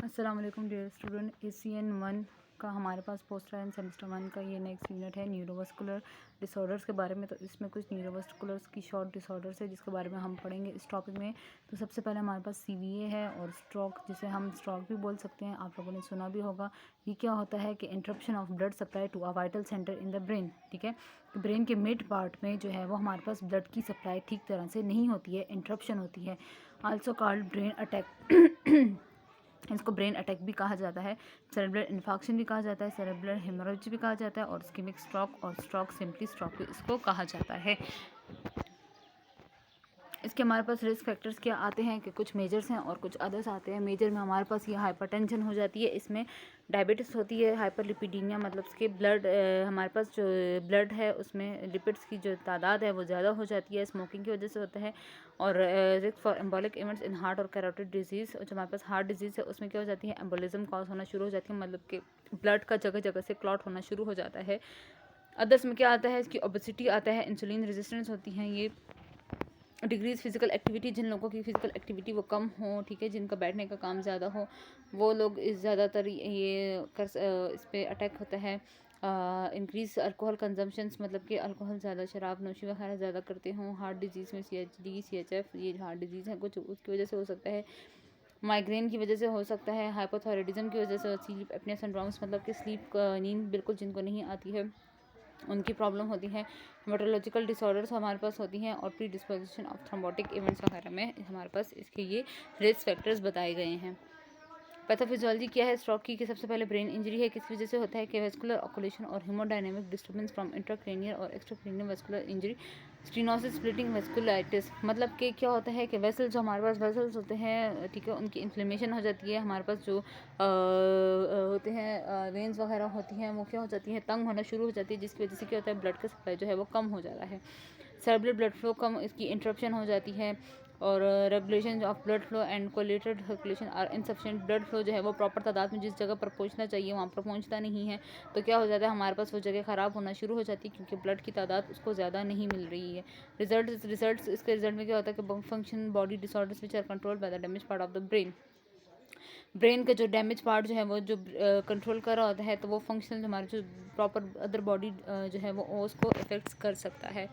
अस्सलाम वालेकुम dear student. ACN1 का हमारे पास पोस्ट है सेमेस्टर 1 का ये नेक्स्ट यूनिट है न्यूरोवास्कुलर डिसऑर्डर्स के बारे में। तो इसमें कुछ न्यूरोवास्कुलर्स की शॉर्ट डिसऑर्डर्स है जिसके बारे में हम पढ़ेंगे इस टॉपिक में। तो सबसे पहले हमारे पास CVA है और स्ट्रोक, जिसे हम स्ट्रोक भी बोल सकते हैं, आप लोगों ने सुना भी होगा। ये क्या होता है कि interruption of blood supply to a vital centre in the brain. ठीक है, तो ब्रेन के मिड पार्ट में जो है वो हमारे पास ब्लड की सप्लाई ठीक तरह से नहीं होती है, इंटरप्शन होती है। Also called brain attack. इसको ब्रेन अटैक भी कहा जाता है, सेरेब्रल इन्फाक्शन भी कहा जाता है, सेरेब्रल हेमोरेज भी कहा जाता है, और इस्केमिक स्ट्रोक और स्ट्रोक सिंपली स्ट्रोक भी इसको कहा जाता है। इसके हमारे पास रिस्क फैक्टर्स क्या आते हैं कि कुछ मेजर्स हैं और कुछ अदर्स आते हैं। मेजर में हमारे पास ये हाइपरटेंशन हो जाती है, इसमें डायबिटीज़ होती है, हाइपरलिपिडीमिया मतलब इसके ब्लड हमारे पास जो ब्लड है उसमें लिपिड्स की जो तादाद है वो ज़्यादा हो जाती है, स्मोकिंग की वजह से होता है। और risk for एम्बोलिक events in heart और कैरोटिड डिजीज़, जो हमारे पास हार्ट डिजीज़ है उसमें क्या हो जाती है, एम्बोलिज्म कॉज होना शुरू हो जाती है, मतलब कि ब्लड का जगह जगह से क्लॉट होना शुरू हो जाता है। अदर्स में क्या आता है, इसकी ओबेसिटी आता है, इंसुलिन रेजिस्टेंस होती हैं, ये डिग्रीज फिजिकल एक्टिविटी, जिन लोगों की फिजिकल एक्टिविटी वो कम हो, ठीक है, जिनका बैठने का काम ज़्यादा हो, वो लोग ज़्यादातर ये इस पर अटैक होता है। इंक्रीज अल्कोहल कंजम्पशंस, मतलब कि अल्कोहल ज़्यादा, शराब नोशी वगैरह ज़्यादा करते हों। हार्ट डिजीज़ में CHD CHF ये हार्ट डिजीज़ है, कुछ उसकी वजह से हो सकता है। माइग्रेन की वजह से हो सकता है, हाइपोथायराइडिज्म की वजह से, स्लीप एपनिया सिंड्रोम्स मतलब कि स्लीप नींद बिल्कुल जिनको नहीं आती है उनकी प्रॉब्लम होती है। मेट्रोलॉजिकल डिसऑर्डर्स हमारे पास होती हैं, और pre disposition of thrombotic events वगैरह में हमारे पास इसके ये रिस्क फैक्टर्स बताए गए हैं। पैथोफिजियोलॉजी क्या है स्ट्रोक की, कि सबसे पहले ब्रेन इंजरी है, किस वजह से होता है कि वेस्कुलर ऑकुलेशन और हीमोडायनेमिक डिस्टर्बेंस फ्रॉम इंट्राक्रैनियल और extracranial vascular injury, stenosis, splitting vasculitis, मतलब कि क्या होता है कि वेसल, जो हमारे पास वेसल्स होते हैं, ठीक है, उनकी इन्फ्लेमेशन हो जाती है। हमारे पास जो होते हैं वेन्स वगैरह होती हैं, वो क्या हो जाती है, तंग होना शुरू हो जाती है, जिसकी वजह से क्या होता है, ब्लड का सप्लाई जो है वो कम हो जाता है। सेरेब्रल ब्लड फ्लो कम, इसकी इंटरप्शन हो जाती है। और regulation of blood flow and collateral circulation are insufficient, blood flow जो है वो प्रॉपर तादाद में जिस जगह पर पहुंचना चाहिए वहाँ पर पहुंचता नहीं है, तो क्या हो जाता है, हमारे पास वो जगह ख़राब होना शुरू हो जाती है क्योंकि ब्लड की तादाद उसको ज़्यादा नहीं मिल रही है। रिजल्ट इसके रिजल्ट में क्या होता है कि function body disorders which are control by the damage part of the brain. Brain का जो डैमेज पार्ट जो है वो जो कंट्रोल कर रहा होता है, तो वो फंक्शनल हमारे जो प्रॉपर अदर बॉडी जो है वो उसको इफेक्ट्स कर सकता है।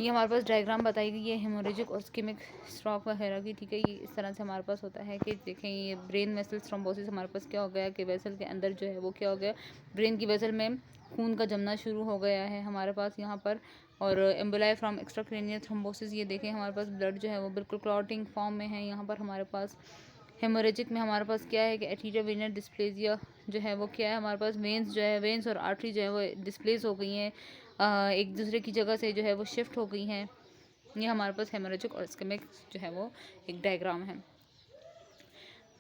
ये हमारे पास डायग्राम बताई गई है हेमोरेजिक और स्कीमिक स्ट्रोक वगैरह की, ठीक है। ये इस तरह से हमारे पास होता है कि देखें, ये ब्रेन वेसल थ्रोम्बोसिस, हमारे पास क्या हो गया कि वेसल के अंदर जो है वो क्या हो गया, ब्रेन की वेसल में खून का जमना शुरू हो गया है हमारे पास यहाँ पर। और एम्बोलाई फ्रॉम एक्स्ट्राक्रैनियल थ्रोम्बोसिस, ये देखें हमारे पास ब्लड जो है वो बिल्कुल क्लॉटिंग फॉर्म में है यहाँ पर हमारे पास। हेमोरेजिक में हमारे पास क्या है कि एटीरियल वेनर डिस्प्लेजिया जो है वो क्या है, हमारे पास वेंस जो है, वेंस और आर्टरी जो है वो डिस्प्लेस हो गई हैं, एक दूसरे की जगह से जो है वो शिफ्ट हो गई हैं। ये हमारे पास हेमोरेजिक और इस्केमिक जो है वो एक डायग्राम है।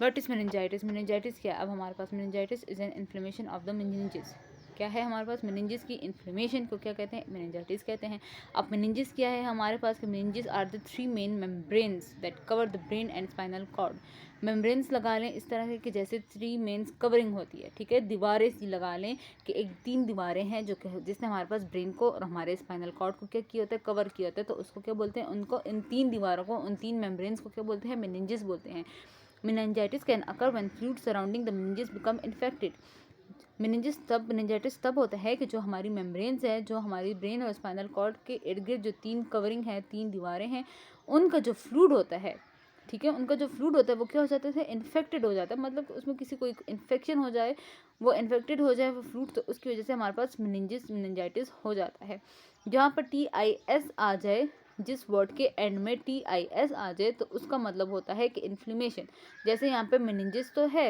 बट इस मेनिंजाइटिस क्या है, अब हमारे पास meningitis is an inflammation of the meninges. क्या है हमारे पास, मेनिंजेस की इन्फ्लेमेशन को क्या कहते हैं, मेनिंजाइटिस कहते हैं। अब मेनिंजेस क्या है हमारे पास, meninges are the 3 main membranes that cover the brain and spinal cord. Membranes लगा लें इस तरह के कि जैसे 3 मेन्स कवरिंग होती है, ठीक है, दीवारें सी लगा लें कि एक 3 दीवारें हैं जो जिसने हमारे पास ब्रेन को और हमारे स्पाइनल कॉर्ड को क्या किया होता है, कवर किया होता है, तो उसको क्या बोलते हैं, उनको इन 3 दीवारों को, उन 3 मेम्ब्रेन्स को क्या बोलते हैं, मेनिंजेस बोलते हैं। Meningitis can occur when fluid surrounding the meninges become infected. Meningitis तब होता है कि जो हमारी मेम्ब्रेन्स है, जो हमारी ब्रेन और स्पाइनल कॉर्ड के इर्द गिर्द जो 3 कवरिंग है, 3 दीवारें हैं, उनका जो फ्लूइड होता है, ठीक है, उनका जो फ्लूइड होता है वो क्या हो जाता है, इन्फेक्टेड हो जाता है, मतलब उसमें किसी को इन्फेक्शन हो जाए, वो इन्फेक्टेड हो जाए वो फ्लूइड, तो उसकी वजह से हमारे पास मेनिंजाइटिस हो जाता है। जहाँ पर TIS आ जाए, जिस वर्ड के एंड में TIS आ जाए, तो उसका मतलब होता है कि इन्फ्लेमेशन। जैसे यहाँ पे मेनिंजेस तो है,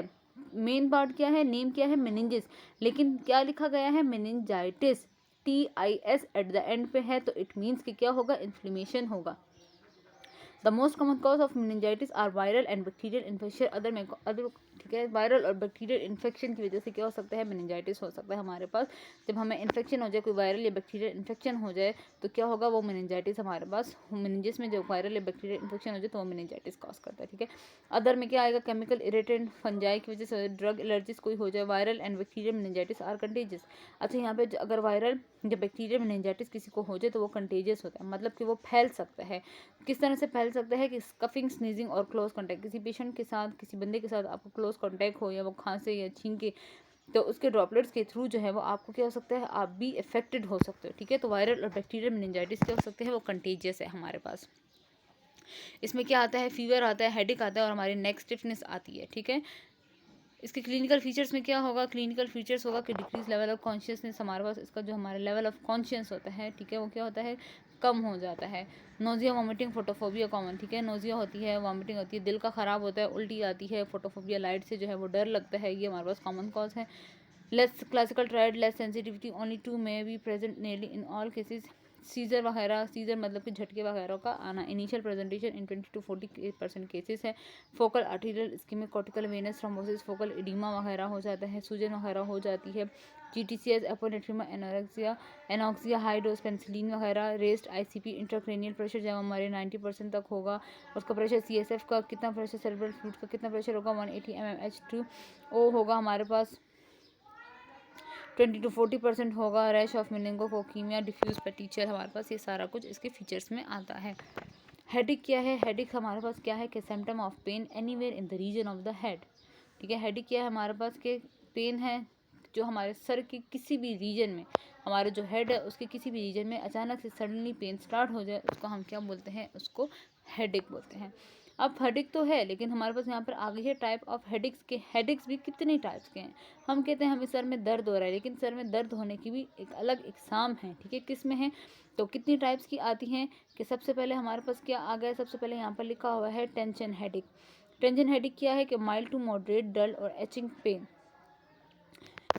मेन पार्ट क्या है, नेम क्या है, मेनिंजेस, लेकिन क्या लिखा गया है, meningitis, TIS at the end पे है, तो इट मीन्स कि क्या होगा, इन्फ्लेमेशन होगा। The most common cause of meningitis are viral and bacterial infection other, ठीक है, वायरल और बैक्टीरियल इन्फेक्शन की वजह से क्या हो सकता है, मेनिंजाइटिस हो सकता है हमारे पास। जब हमें इन्फेक्शन हो जाए, कोई वायरल या बैक्टीरियल इन्फेक्शन हो जाए, तो क्या होगा, वो मेनिंजाइटिस हमारे पास, मेनिंजेस में जो वायरल या बैक्टीरियल इन्फेक्शन हो जाए तो वो मेनिंजाइटिस कॉज करता है, ठीक है। अदर में क्या आएगा, केमिकल इरिटेंट, फंजाई की वजह से, ड्रग एलर्जीज कोई हो जाए, viral and bacterial meningitis are contagious. अच्छा, यहाँ पे अगर वायरल या बैक्टीरियल मेनिंजाइटिस किसी को हो जाए तो वो कंटेजियस होता है, मतलब कि वो फैल सकता है। किस तरह से फैल फैल सकता है कि स्कफिंग, स्नीजिंग और क्लोज कॉन्टैक्ट, किसी पेशेंट के साथ, किसी बंदे के साथ आपको क्लोज कॉन्टैक्ट हो या वो खांसे या छींके, तो उसके ड्रॉपलेट्स के थ्रू जो है वो आपको क्या हो सकता है, आप भी इफेक्टेड हो सकते हो। ठीक है, तो वायरल और बैक्टीरियल मेनिंजाइटिस क्या हो सकते हैं, वो कंटेजियस है हमारे पास। इसमें क्या आता है, फीवर आता है, हेडेक आता है और हमारी नेक स्टिफनेस आती है। ठीक है, इसके क्लिनिकल फीचर्स में क्या होगा, क्लिनिकल फीचर्स होगा कि डिक्रीज लेवल ऑफ कॉन्शियसनेस, हमारे पास इसका जो हमारा लेवल ऑफ कॉन्शियस होता है, ठीक है, वो क्या होता है, कम हो जाता है। Nausea, vomiting, photophobia common. ठीक है, नोजिया होती है, वॉमिटिंग होती है, दिल का ख़राब होता है, उल्टी आती है, फोटोफोबिया लाइट से जो है वो डर लगता है, ये हमारे पास कॉमन कॉज है। Less classical triad, less sensitivity, only two may be present nearly in all cases. Seizure वगैरह, सीजर मतलब कि झटके वगैरह का आना, initial presentation in 20 to 40% cases है। Focal arterial ischemic cortical venous thrombosis, focal edema वगैरह हो जाता है, सूजन वगैरह हो जाती है। GTCS, hyponatremia, anoxia, high dose penicillin वगैरह। रेस्ट ICP, इंट्राक्रेनियल प्रेशर जब हमारे 90% तक होगा, उसका प्रेशर CSF का कितना प्रेशर, सेरेब्रल फ्लूइड का कितना प्रेशर होगा, 180 mmHg होगा हमारे पास, 20 to 40% होगा। रैश ऑफ मेनिंगोकोकीमिया, डिफ्यूज पेटिचर, हमारे पास ये सारा कुछ इसके फीचर्स में आता है। हेडिक क्या है, हेडिक हमारे पास क्या है कि symptom of pain anywhere in the region of the head. ठीक है, हेडिक क्या है हमारे पास के पेन है जो हमारे सर के किसी भी रीजन में, हमारे जो हेड है उसके किसी भी रीजन में अचानक से सडनली पेन स्टार्ट हो जाए, उसको हम क्या बोलते हैं, उसको हेडिक बोलते हैं। अब हेडिक तो है, लेकिन हमारे पास यहाँ पर आ गई है टाइप ऑफ हेडिक्स के। हेडिक्स भी कितने टाइप्स के हैं, हम कहते हैं हमें सर में दर्द हो रहा है, लेकिन सर में दर्द होने की भी एक अलग एग्जाम है। ठीक है, किस में है, तो कितनी टाइप्स की आती हैं कि सबसे पहले हमारे पास क्या आ गया, सबसे पहले यहाँ पर लिखा हुआ है टेंशन हेडिक। टेंशन हेडिक क्या है कि माइल्ड टू मॉडरेट डल और एचिंग पेन।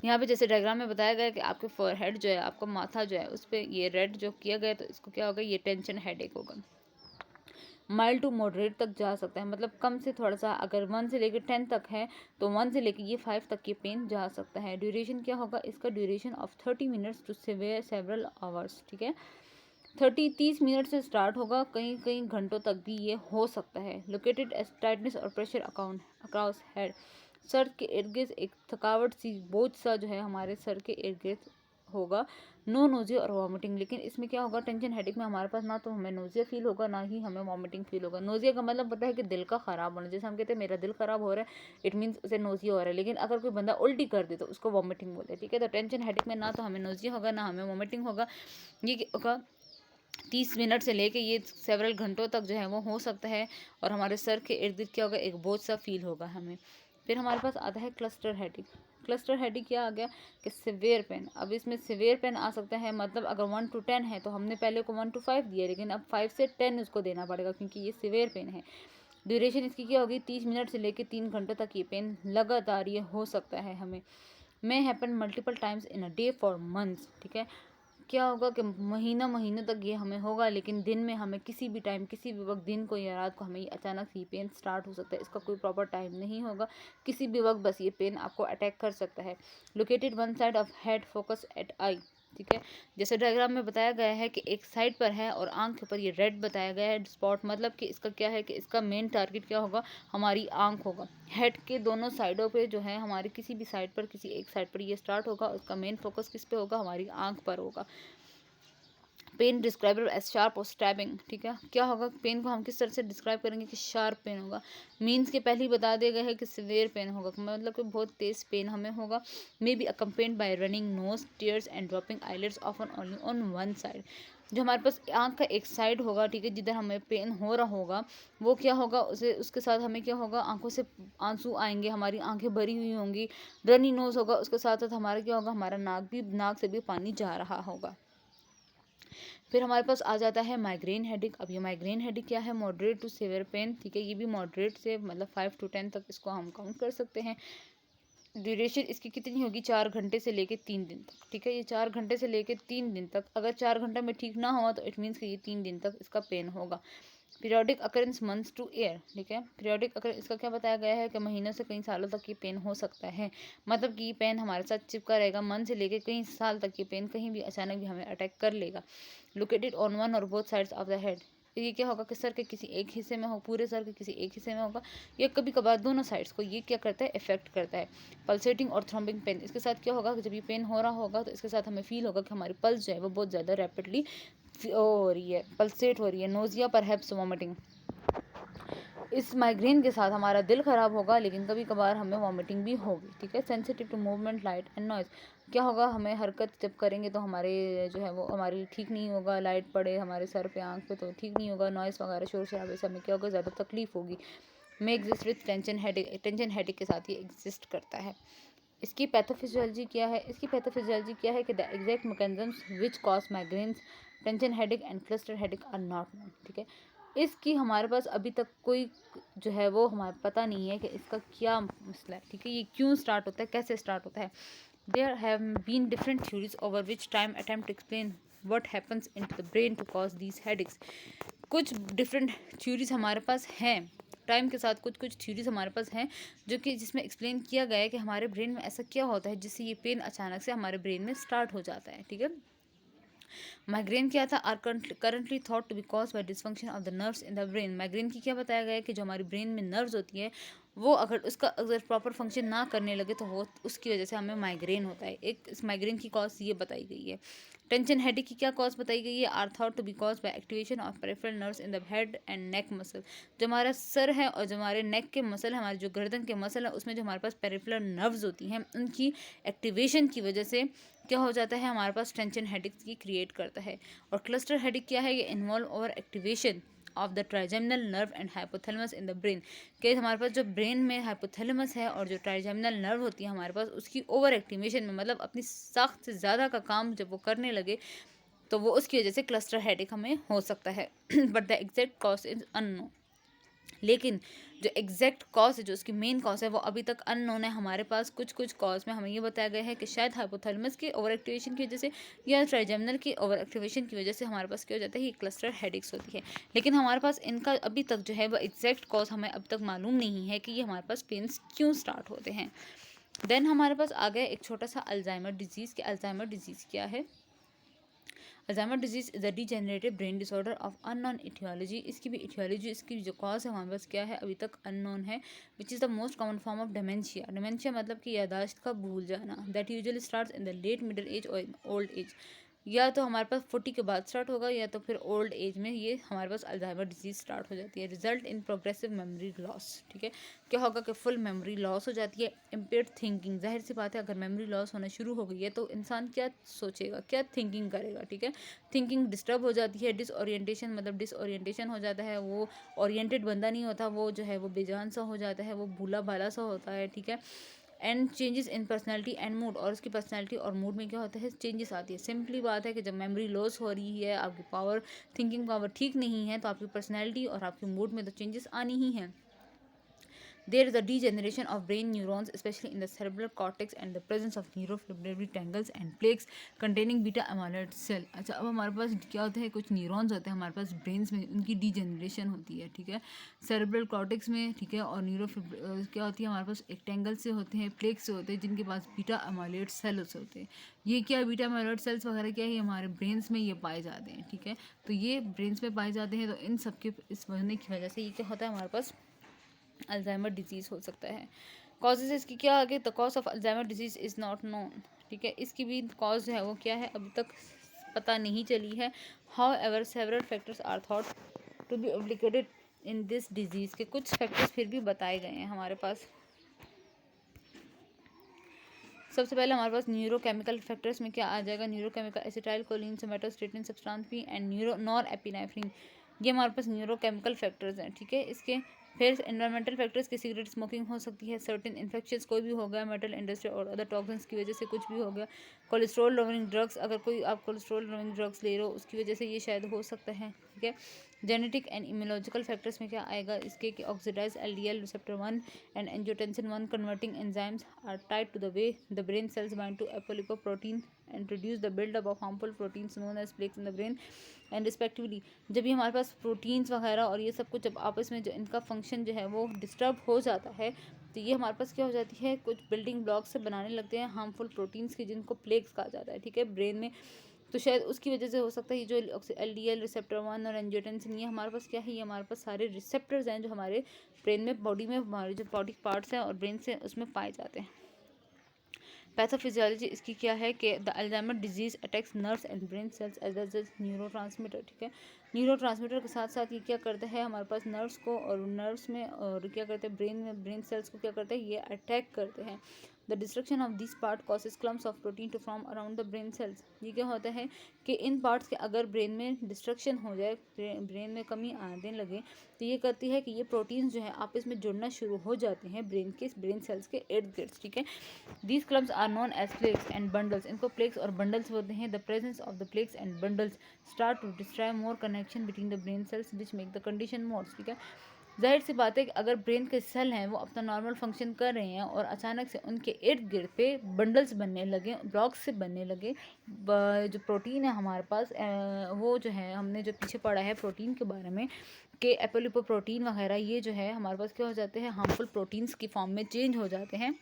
यहाँ पे जैसे डायग्राम में बताया गया कि आपके फोरहेड जो है, आपका माथा जो है, उस पर ये रेड जो किया गया, तो इसको क्या होगा, ये टेंशन हेडेक होगा। माइल्ड टू मॉडरेट तक जा सकता है, मतलब कम से थोड़ा सा, अगर 1 से लेकर 10 तक है तो 1 से लेकर ये 5 तक ये पेन जा सकता है। ड्यूरेशन क्या होगा इसका, duration of 30 minutes to several hours. ठीक है, 30 मिनट से स्टार्ट होगा, कई कई घंटों तक भी ये हो सकता है। लोकेटेड एज टाइटनेस और प्रेशर अक्रॉस हेड, सर के इर्द गिर्द एक थकावट सी, बोझ सा जो है हमारे सर के इर्द गिर्द होगा। नो नोजिया और वॉमिटिंग, लेकिन इसमें क्या होगा, टेंशन हेडेक में हमारे पास ना तो हमें नोजिया फील होगा, ना ही हमें वॉमिटिंग फील होगा। नोजिया का मतलब पता है कि दिल का खराब होना, जैसे हम कहते हैं मेरा दिल खराब हो रहा है, इट मीन्स उसे नोजिया हो रहा है। लेकिन अगर कोई बंदा उल्टी कर दे तो उसको वॉमिटिंग बोलते हैं। ठीक है, तो टेंशन हेडेक में ना तो हमें नोजिया होगा, ना हमें वॉमिटिंग होगा। ये होगा 30 मिनट से लेके ये सेवरल घंटों तक जो है वो हो सकता है, और हमारे सर के इर्द गिर्द क्या होगा, एक बोझ सा फील होगा हमें। फिर हमारे पास आता है क्लस्टर हेडेक। क्लस्टर हेडेक क्या आ गया कि सिवियर पेन। अब इसमें सिवियर पेन आ सकता है, मतलब अगर 1 to 10 है तो हमने पहले को 1 to 5 दिया, लेकिन अब 5 से 10 उसको देना पड़ेगा, क्योंकि ये सिवियर पेन है। ड्यूरेशन इसकी क्या होगी, 30 मिनट से लेकर 3 घंटों तक ये पेन लगातार ये हो सकता है हमें। May happen multiple times in a day for months. ठीक है, क्या होगा कि महीनों तक ये हमें होगा, लेकिन दिन में हमें किसी भी टाइम, किसी भी वक्त, दिन को या रात को, हमें ये अचानक से पेन स्टार्ट हो सकता है। इसका कोई प्रॉपर टाइम नहीं होगा, किसी भी वक्त बस ये पेन आपको अटैक कर सकता है। Located 1 side of head, focus at eye. ठीक है, जैसे डायग्राम में बताया गया है कि एक साइड पर है और आंख के ऊपर ये रेड बताया गया है स्पॉट, मतलब कि इसका क्या है कि इसका मेन टारगेट क्या होगा, हमारी आंख होगा। हेड के दोनों साइडों पे जो है, हमारी किसी भी साइड पर, किसी एक साइड पर ये स्टार्ट होगा, उसका मेन फोकस किस पे होगा, हमारी आंख पर होगा। पेन डिस्क्राइबेबल एज शार्प और स्टैबिंग। ठीक है, क्या होगा, पेन को हम किस तरह से डिस्क्राइब करेंगे कि शार्प पेन होगा। मीन्स के पहले ही बता दिया गया है कि सिवियर पेन होगा, मतलब कि बहुत तेज पेन हमें होगा। May be accompanied bye running nose, tears and dropping eyelids often only on 1 side. जो हमारे पास आंख का एक साइड होगा, ठीक है, जिधर हमें पेन हो रहा होगा, वो क्या होगा, उसे उसके साथ हमें क्या होगा, आंखों से आंसू आएंगे, हमारी आंखें भरी हुई होंगी। रनी नोज होगा, उसके साथ साथ हमारा क्या होगा, हमारा नाक से भी पानी जा रहा होगा। फिर हमारे पास आ जाता है माइग्रेन हेडेक। अब ये माइग्रेन हेडेक क्या है, मॉडरेट टू सीवियर पेन। ठीक है, ये भी मॉडरेट से मतलब 5 to 10 तक इसको हम काउंट कर सकते हैं। ड्यूरेशन इसकी कितनी होगी, 4 घंटे से लेके 3 दिन तक। ठीक है, ये 4 घंटे से लेके 3 दिन तक, अगर 4 घंटे में ठीक ना हुआ तो इट मीन्स कि ये 3 दिन तक इसका पेन होगा। Periodic occurrence months two year. ठीक है, पीरियोडिक अकर इसका क्या बताया गया है कि महीनों से कई सालों तक ये पेन हो सकता है, मतलब कि ये पेन हमारे साथ चिपका रहेगा, मंथ से लेके कई साल तक ये पेन कहीं भी अचानक भी हमें अटैक कर लेगा। लोकेटेड ऑन 1 और both sides of the head. ये क्या होगा कि सर के किसी एक हिस्से में हो, पूरे सर के किसी एक हिस्से में होगा, या कभी कभार दोनों साइड्स को ये क्या करता है, इफेक्ट करता है। पल्सेटिंग और थ्रॉम्बिंग पेन, इसके साथ क्या होगा कि जब ये पेन हो रहा होगा तो इसके साथ हमें फील होगा कि हमारी पल्स जो है वो बहुत ज़्यादा रैपिडली हो रही है, पल्सेट हो रही है। नोजिया पर हैप्स वॉमिटिंग, इस माइग्रेन के साथ हमारा दिल ख़राब होगा, लेकिन कभी कभार हमें वॉमिटिंग भी होगी, ठीक है। Sensitive to movement, light and noise, क्या होगा, हमें हरकत जब करेंगे तो हमारे जो है वो हमारे लिए ठीक नहीं होगा, लाइट पड़े हमारे सर पे, आँख पे, तो ठीक नहीं होगा। नॉइज़ वगैरह, शोर शराबे से हमें क्या होगा, ज़्यादा तकलीफ होगी। में एग्जिस्ट विथ टेंशन हेडेक के साथ ये एग्जिस्ट करता है। इसकी पैथोफिजियोलॉजी क्या है? इसकी पैथोफिजियोलॉजी क्या है कि the exact mechanisms which cause migraines, tension headache and cluster headache are not known, ठीक है। इसकी हमारे पास अभी तक कोई जो है वो हमारे पता नहीं है कि इसका क्या मसला है, ठीक है, ये क्यों स्टार्ट होता है, कैसे स्टार्ट होता है। There have been different theories over which time attempt to explain what happens in the brain to cause these headaches. कुछ डिफरेंट थ्योरीज हमारे पास हैं, टाइम के साथ कुछ थ्योरीज हमारे पास हैं जो कि जिसमें एक्सप्लेन किया गया है कि हमारे ब्रेन में ऐसा क्या होता है जिससे ये पेन अचानक से हमारे ब्रेन में स्टार्ट हो जाता है, ठीक है। माइग्रेन क्या था? Are currently thought to be cause by dysfunction of the nerves in the brain. Migraine की क्या बताया गया है कि जो हमारी ब्रेन में नर्व्स होती है वो अगर प्रॉपर फंक्शन ना करने लगे तो वो उसकी वजह से हमें माइग्रेन होता है। एक इस माइग्रेन की कॉज ये बताई गई है। टेंशन हेडेक की क्या कॉज बताई गई है? Are thought to be cause by activation of peripheral nerves in the head and neck muscle. जो हमारा सर है और जो हमारे नेक के मसल है, हमारे जो गर्दन के मसल है, उसमें जो हमारे पास पेरिफेरल नर्व्स होती हैं उनकी एक्टिवेशन की वजह से क्या हो जाता है, हमारे पास टेंशन हेडेक की क्रिएट करता है। और क्लस्टर हेडेक क्या है? ये involve over activation of the trigeminal nerve and hypothalamus in the brain. कि हमारे पास जो ब्रेन में हाइपोथैलेमस है और जो ट्राइजेमिनल नर्व होती है हमारे पास, उसकी ओवर एक्टिवेशन में, मतलब अपनी साख्त से ज़्यादा का काम जब वो करने लगे तो वो उसकी वजह से क्लस्टर हेडेक हमें हो सकता है। But the exact cause is unknown. लेकिन जो एग्जैक्ट कॉज है, जो उसकी मेन कॉज है, वो अभी तक अननोन है। हमारे पास कुछ कॉज में हमें ये बताया गया है कि शायद हाइपोथैलेमस की ओवर एक्टिवेशन की वजह से या ट्राइजेमिनल की ओवर एक्टिवेशन की वजह से हमारे पास क्या हो जाता है, ये क्लस्टर हेडेक्स होती है। लेकिन हमारे पास इनका अभी तक जो है वो एग्जैक्ट कॉज हमें अब तक मालूम नहीं है कि ये हमारे पास पेन्स क्यों स्टार्ट होते हैं। देन हमारे पास आ गया एक छोटा सा अल्जाइमर डिजीज़। कि अल्जाइमर डिजीज़ क्या है? Alzheimer disease is a degenerative brain disorder of unknown aetiology. इसकी भी इटियोलॉजी, इसकी जो कॉज है हमारे पास क्या है, अभी तक अननोन है। Which is the most common form of dementia. Dementia मतलब कि यादाश्त का भूल जाना। That usually starts in the late middle age और इन ओल्ड एज। या तो हमारे पास 40 के बाद स्टार्ट होगा या तो फिर ओल्ड एज में ये हमारे पास अल्जाइमर डिजीज स्टार्ट हो जाती है। Result in progressive memory loss, ठीक है। क्या होगा कि फुल मेमोरी लॉस हो जाती है। इम्पेयर्ड थिंकिंग, जाहिर सी बात है अगर मेमोरी लॉस होना शुरू हो गई है तो इंसान क्या सोचेगा, क्या थिंकिंग करेगा, ठीक है। थिंकिंग डिस्टर्ब हो जाती है। डिसओरिएंटेशन, मतलब डिसओरिएंटेशन हो जाता है, वो ओरिएंटेड बंदा नहीं होता, वो जो है वो बेजान सा हो जाता है, वो भूला भाला सा होता है, ठीक है। And changes in personality and mood, और उसकी पर्सनैलिटी और मूड में क्या होता है, चेंजेस आती है। सिंपली बात है कि जब मेमोरी लॉस हो रही है, आपकी पावर, थिंकिंग पावर ठीक नहीं है, तो आपकी पर्सनैलिटी और आपके मूड में तो चेंजेस आनी ही हैं। There is a degeneration of brain neurons, especially in the cerebral cortex, and the presence of neurofibrillary tangles and plaques containing beta amyloid cell। अच्छा, अब हमारे पास क्या होता है, कुछ न्यूरॉन्स होते हैं हमारे पास ब्रेन्स में, उनकी डीजेनरेशन होती है, ठीक है, सेरेब्रल कॉर्टेक्स में, ठीक है। और क्या होती है हमारे पास, एक टेंगल से होते हैं, प्लेक्स से होते हैं, जिनके पास बीटा अमाइलॉइड सेल्स होते हैं। ये क्या बीटा अमाइलॉइड सेल्स वगैरह क्या है, हमारे ब्रेन्स में ये पाए जाते हैं, ठीक है। तो ये ब्रेन्स में पाए जाते हैं, तो इन सब के इस होने की वजह से ये क्या होता है, हमारे पास अल्जाइमर डिजीज़ हो सकता है। कॉजेज इसकी क्या आगे, the cause of Alzheimer disease is not known, ठीक है। इसकी भी कॉज जो है वो क्या है, अभी तक पता नहीं चली है। However several factors are thought to be implicated in this disease. के कुछ फैक्टर्स फिर भी बताए गए हैं हमारे पास। सबसे पहले हमारे पास न्यूरोकेमिकल फैक्टर्स में क्या आ जाएगा, neurochemical acetyl choline, somatostatin, substance P and nor epinephrine. ये हमारे पास न्यूरोकेमिकल फैक्टर्स हैं, ठीक है। इसके फिर एनवायरमेंटल फैक्टर्स की सिगरेट स्मोकिंग हो सकती है, सर्टेन इन्फेक्शंस कोई भी हो गया, मेटल इंडस्ट्री और अदर टॉक्सिन्स की वजह से कुछ भी हो गया, कोलेस्ट्रॉल लोअरिंग ड्रग्स, अगर कोई आप कोलेस्ट्रॉल लोअरिंग ड्रग्स ले रहे हो उसकी वजह से ये शायद हो सकता है, ठीक है। जेनेटिक एंड इम्यूनोलॉजिकल फैक्टर्स में क्या आएगा, इसके कि oxidize LDL receptor 1 and angiotensin 1 converting enzymes are tied to the way the brain cells bind to apolipoprotein and reduce the buildup of harmful proteins known as plaques in the brain and respectively. जब भी हमारे पास proteins वगैरह और ये सब कुछ जब आपस में जो इनका फंक्शन जो है वो डिस्टर्ब हो जाता है, तो ये हमारे पास क्या हो जाती है, कुछ बिल्डिंग ब्लॉक्स से बनाने लगते हैं हार्मफुल प्रोटीन्स की, जिनको प्लेक्स कहा जाता है, ठीक है, ब्रेन में। तो शायद उसकी वजह से हो सकता है, ये जो एलडीएल रिसेप्टर 1 और एंजियोटेंसिन, ये हमारे पास क्या है, ये हमारे पास सारे रिसेप्टर्स हैं जो हमारे ब्रेन में, बॉडी में, हमारे जो बॉडी पार्ट्स हैं और ब्रेन से उसमें पाए जाते हैं। पैथोफिजियोलॉजी इसकी क्या है कि the Alzheimer disease attacks nerves and brain cells as neurotransmitter, ठीक है। न्यूरोट्रांसमीटर के साथ साथ ये क्या करता है हमारे पास नर्व्स को, और नर्व्स में और क्या करते हैं ब्रेन में, ब्रेन सेल्स को क्या करते हैं ये अटैक करते हैं। The destruction of this part causes clumps of protein to form around the brain cells. ये क्या होता है कि इन पार्ट्स के अगर ब्रेन में डिस्ट्रक्शन हो जाए, ब्रेन में कमी आने लगे, तो ये करती है कि ये प्रोटीन्स जो है आपस में जुड़ना शुरू हो जाते हैं ब्रेन सेल्स के इर्द गिर्द, ठीक है। These clumps are known as plaques and bundles. इनको प्लेक्स और बंडल्स बोलते हैं। The presence of the plaques and bundles start to destroy more connection between the brain cells which make the condition more, ठीक है। जाहिर सी बात है कि अगर ब्रेन के सेल हैं वो अपना नॉर्मल फंक्शन कर रहे हैं और अचानक से उनके इर्द गिर्द पे बंडल्स बनने लगे, ब्लॉक्स से बनने लगे, जो प्रोटीन है हमारे पास वो जो है हमने जो पीछे पढ़ा है प्रोटीन के बारे में कि एपोलिपोप्रोटीन वगैरह, ये जो है हमारे पास क्या हो जाते हैं हार्मफुल प्रोटीन्स की फॉर्म में चेंज हो जाते हैं।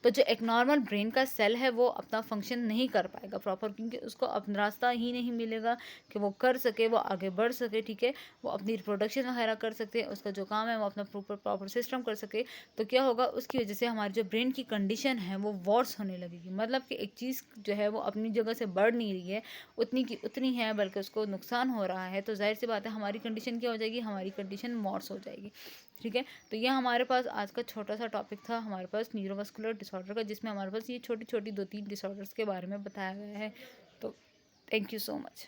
तो जो एक नॉर्मल ब्रेन का सेल है वो अपना फंक्शन नहीं कर पाएगा प्रॉपर, क्योंकि उसको अपना रास्ता ही नहीं मिलेगा कि वो कर सके, वो आगे बढ़ सके, ठीक है। वो अपनी रिप्रोडक्शन वगैरह कर सकते हैं, उसका जो काम है वो अपना प्रॉपर सिस्टम कर सके। तो क्या होगा, उसकी वजह से हमारी जो ब्रेन की कंडीशन है वो वर्स होने लगेगी। मतलब कि एक चीज़ जो है वो अपनी जगह से बढ़ नहीं रही है, उतनी की उतनी है, बल्कि उसको नुकसान हो रहा है। तो जाहिर सी बात है हमारी कंडीशन क्या हो जाएगी, हमारी कंडीशन वर्स हो जाएगी, ठीक है। तो यह हमारे पास आज का छोटा सा टॉपिक था हमारे पास न्यूरोमस्कुलर डिसऑर्डर का, जिसमें हमारे पास ये छोटी छोटी 2-3 डिसऑर्डर्स के बारे में बताया गया है। तो थैंक यू सो मच।